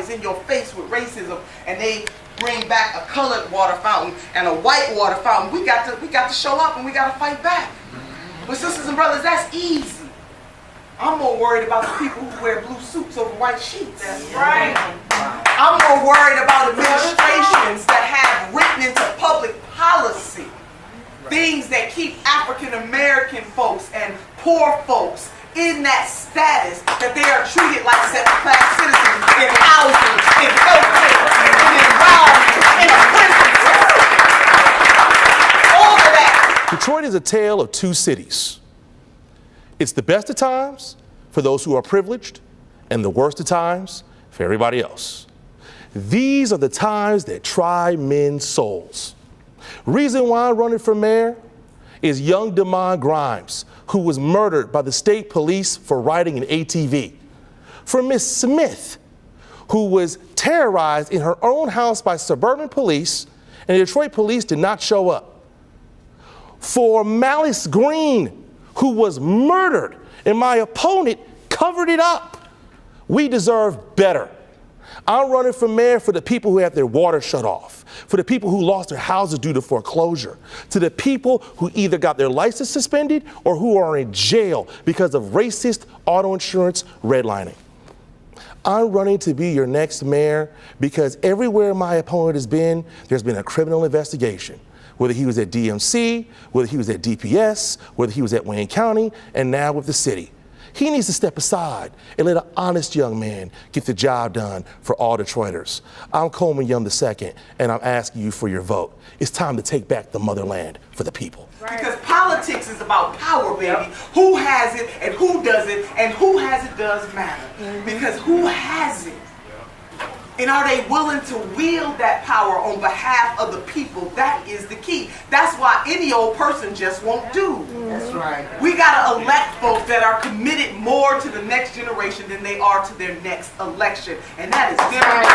is in your face with racism, and they bring back a colored water fountain and a white water fountain, we got to show up and we got to fight back. But sisters and brothers, that's easy. I'm more worried about the people who wear blue suits over white sheets. That's right. I'm more worried about administrations that have written into public policy things that keep African American folks and poor folks in that status that they are treated like second-class citizens in housing, in healthcare, in environment, in a prison system. All of that. Detroit is a tale of two cities. It's the best of times for those who are privileged and the worst of times for everybody else. These are the times that try men's souls. Reason why I'm running for mayor is young Damon Grimes, who was murdered by the state police for riding an ATV. For Miss Smith, who was terrorized in her own house by suburban police, and the Detroit police did not show up. For Malice Green, who was murdered, and my opponent covered it up. We deserve better. I'm running for mayor for the people who have their water shut off, for the people who lost their houses due to foreclosure, to the people who either got their license suspended or who are in jail because of racist auto insurance redlining. I'm running to be your next mayor because everywhere my opponent has been, there's been a criminal investigation. Whether he was at DMC, whether he was at DPS, whether he was at Wayne County, and now with the city. He needs to step aside and let an honest young man get the job done for all Detroiters. I'm Coleman Young II, and I'm asking you for your vote. It's time to take back the motherland for the people. Right. Because politics is about power, baby. Yep. Who has it and who does it, and who has it does matter. Mm-hmm. Because who has it? And are they willing to wield that power on behalf of the people? That is the key. That's why any old person just won't do. That's right. We gotta elect folks that are committed more to the next generation than they are to their next election. And that is Democrat.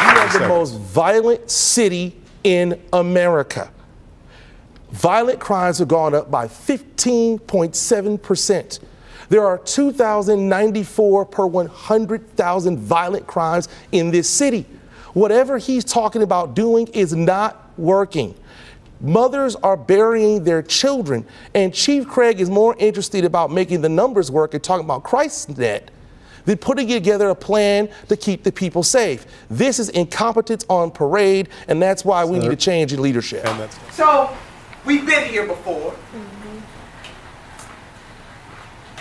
We are the most violent city in America. Violent crimes have gone up by 15.7%. There are 2,094 per 100,000 violent crimes in this city. Whatever he's talking about doing is not working. Mothers are burying their children, and Chief Craig is more interested about making the numbers work and talking about ChristNet than putting together a plan to keep the people safe. This is incompetence on parade, and that's why we need a change in leadership. So, we've been here before.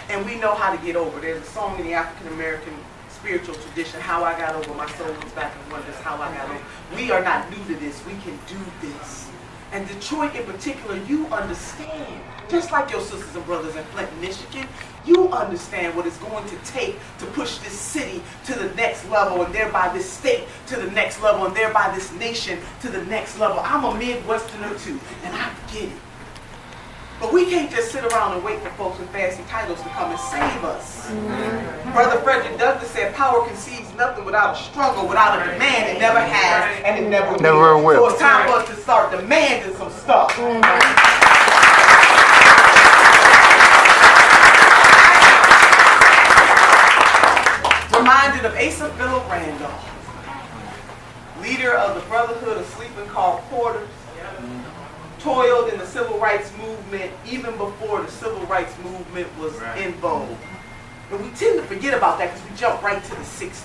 And we know how to get over. There's a song in the African American spiritual tradition, How I Got Over, My Soul Comes Back and Wonders How I Got Over. We are not new to this. We can do this. And Detroit in particular, you understand, just like your sisters and brothers in Flint, Michigan, you understand what it's going to take to push this city to the next level, and thereby this state to the next level, and thereby this nation to the next level. I'm a Midwesterner too, and I get it. But we can't just sit around and wait for folks with fancy titles to come and save us. Mm-hmm. Brother Frederick Douglass said power conceives nothing without a struggle, without a demand. It never has, and it never will. So it's time for us to start demanding some stuff. Mm-hmm. Reminded of Asa Philip Randolph, leader of the Brotherhood of Sleeping Car Porters. Toiled in the civil rights movement even before the civil rights movement was in vogue. But we tend to forget about that because we jump right to the 60s.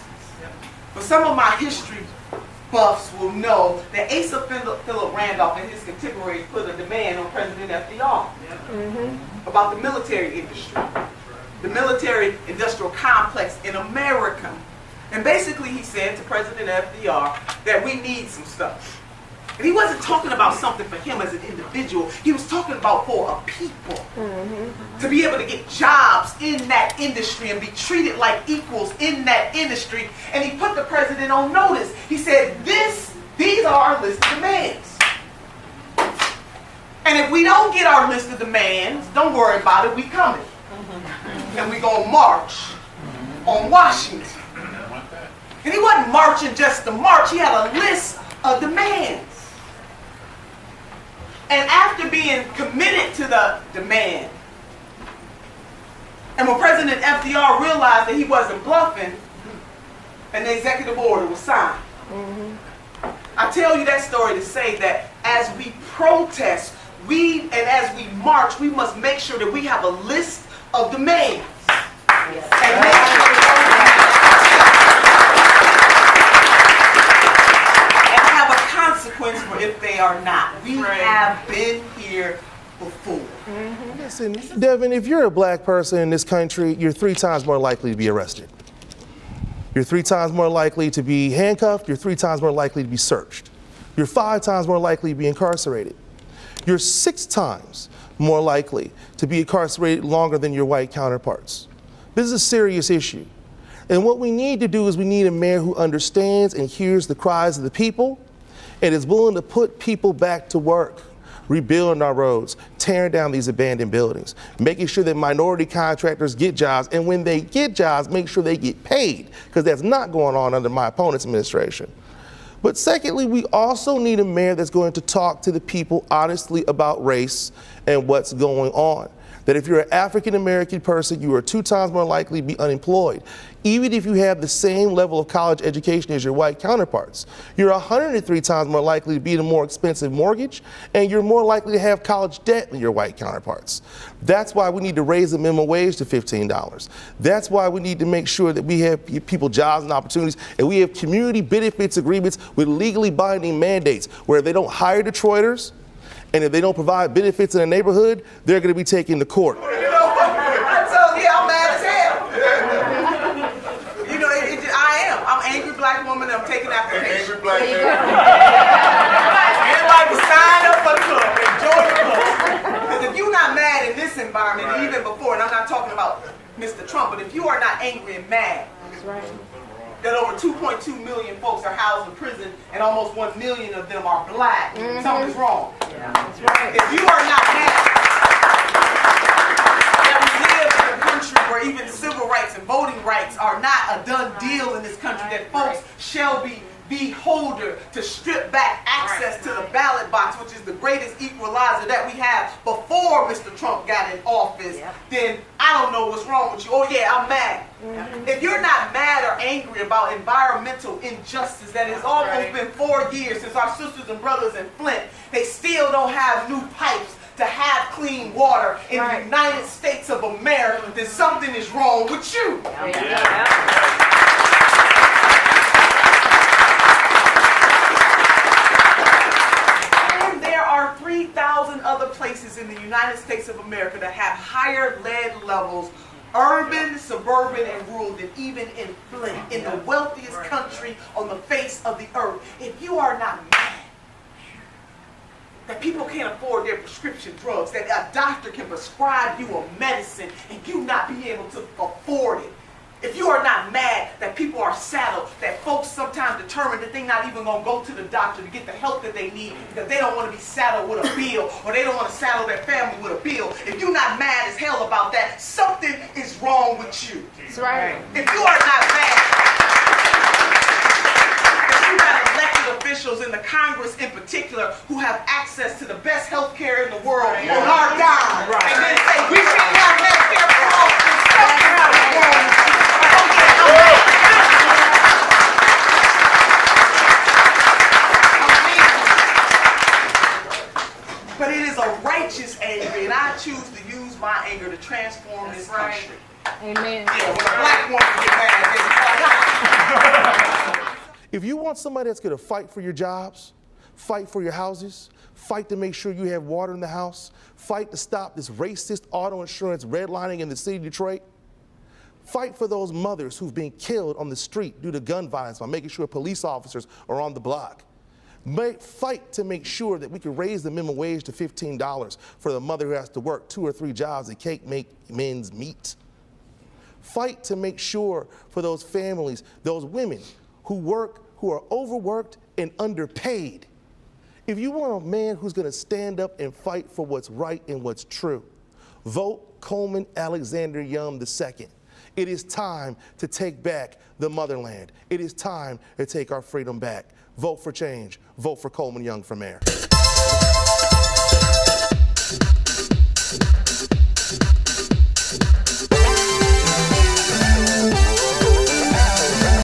But some of my history buffs will know that Asa Philip Randolph and his contemporaries put a demand on President FDR about the military industry, the military industrial complex in America. And basically he said to President FDR that we need some stuff. And he wasn't talking about something for him as an individual. He was talking about for a people. To be able to get jobs in that industry and be treated like equals in that industry. And he put the president on notice. He said, these are our list of demands. And if we don't get our list of demands, don't worry about it, we coming. And we gonna march on Washington. And he wasn't marching just to march. He had a list of demands. And after being committed to the demand, And when President FDR realized that he wasn't bluffing, and the executive order was signed. I tell you that story to say that as we protest, and as we march, we must make sure that we have a list of demands. Yes. And make sure and have a consequence for if they are not. We have been here before. Listen, Devin, if you're a black person in this country, you're 3 times more likely to be arrested. You're 3 times more likely to be handcuffed. You're 3 times more likely to be searched. You're 5 times more likely to be incarcerated. You're 6 times more likely to be incarcerated longer than your white counterparts. This is a serious issue. And what we need to do is we need a mayor who understands and hears the cries of the people and is willing to put people back to work, rebuilding our roads, tearing down these abandoned buildings, making sure that minority contractors get jobs, and when they get jobs, make sure they get paid, because that's not going on under my opponent's administration. But secondly, we also need a mayor that's going to talk to the people honestly about race and what's going on. That if you're an African-American person, you are 2 times more likely to be unemployed. Even if you have the same level of college education as your white counterparts, you're 103 times more likely to be in a more expensive mortgage, and you're more likely to have college debt than your white counterparts. That's why we need to raise the minimum wage to $15. That's why we need to make sure that we have people jobs and opportunities, and we have community benefits agreements with legally binding mandates where they don't hire Detroiters, and if they don't provide benefits in a neighborhood, they're going to be taken to court. You know, I'm telling you, I'm mad as hell. You know, I am. I'm an angry black woman, and I'm taking applications. Angry black man. Everybody can sign up for the club and join the club. Because if you're not mad in this environment, and even before, and I'm not talking about Mr. Trump, but if you are not angry and mad, that over 2.2 million folks are housed in prison and almost 1 million of them are black, something's wrong. That's right. If you are not mad that we live in a country where even civil rights and voting rights are not a done deal in this country, that folks shall be beholder to strip back access to the ballot box, which is the greatest equalizer that we have before Mr. Trump got in office, then I don't know what's wrong with you. Oh yeah, I'm mad. If you're not mad or angry about environmental injustice, that has almost been 4 years since our sisters and brothers in Flint, they still don't have new pipes to have clean water in the United States of America, then something is wrong with you. There are 3,000 other places in the United States of America that have higher lead levels, urban, suburban, and rural, than even in Flint, in the wealthiest country on the face of the earth. If you are not mad that people can't afford their prescription drugs, that a doctor can prescribe you a medicine and you not be able to afford it, if you are not mad that people are saddled, that folks sometimes determine that they're not even going to go to the doctor to get the help that they need because they don't want to be saddled with a bill, or they don't want to saddle their family with a bill, if you're not mad as hell about that, something is wrong with you. That's right. If you are not mad that you got elected officials in the Congress in particular who have access to the best health care in the world on our dime, and then say we can't have Medicare for all, something is wrong with you. But it is a righteous anger, and I choose to use my anger to transform this country. Amen. Yeah, when a black woman get mad, If you want somebody that's going to fight for your jobs, fight for your houses, fight to make sure you have water in the house, fight to stop this racist auto insurance redlining in the city of Detroit, fight for those mothers who've been killed on the street due to gun violence by making sure police officers are on the block. Fight to make sure that we can raise the minimum wage to $15 for the mother who has to work 2 or 3 jobs and can't make men's meat. Fight to make sure for those families, those women who work, who are overworked and underpaid. If you want a man who's going to stand up and fight for what's right and what's true, vote Coleman Alexander Young II. It is time to take back the motherland. It is time to take our freedom back. Vote for change. Vote for Coleman Young for mayor.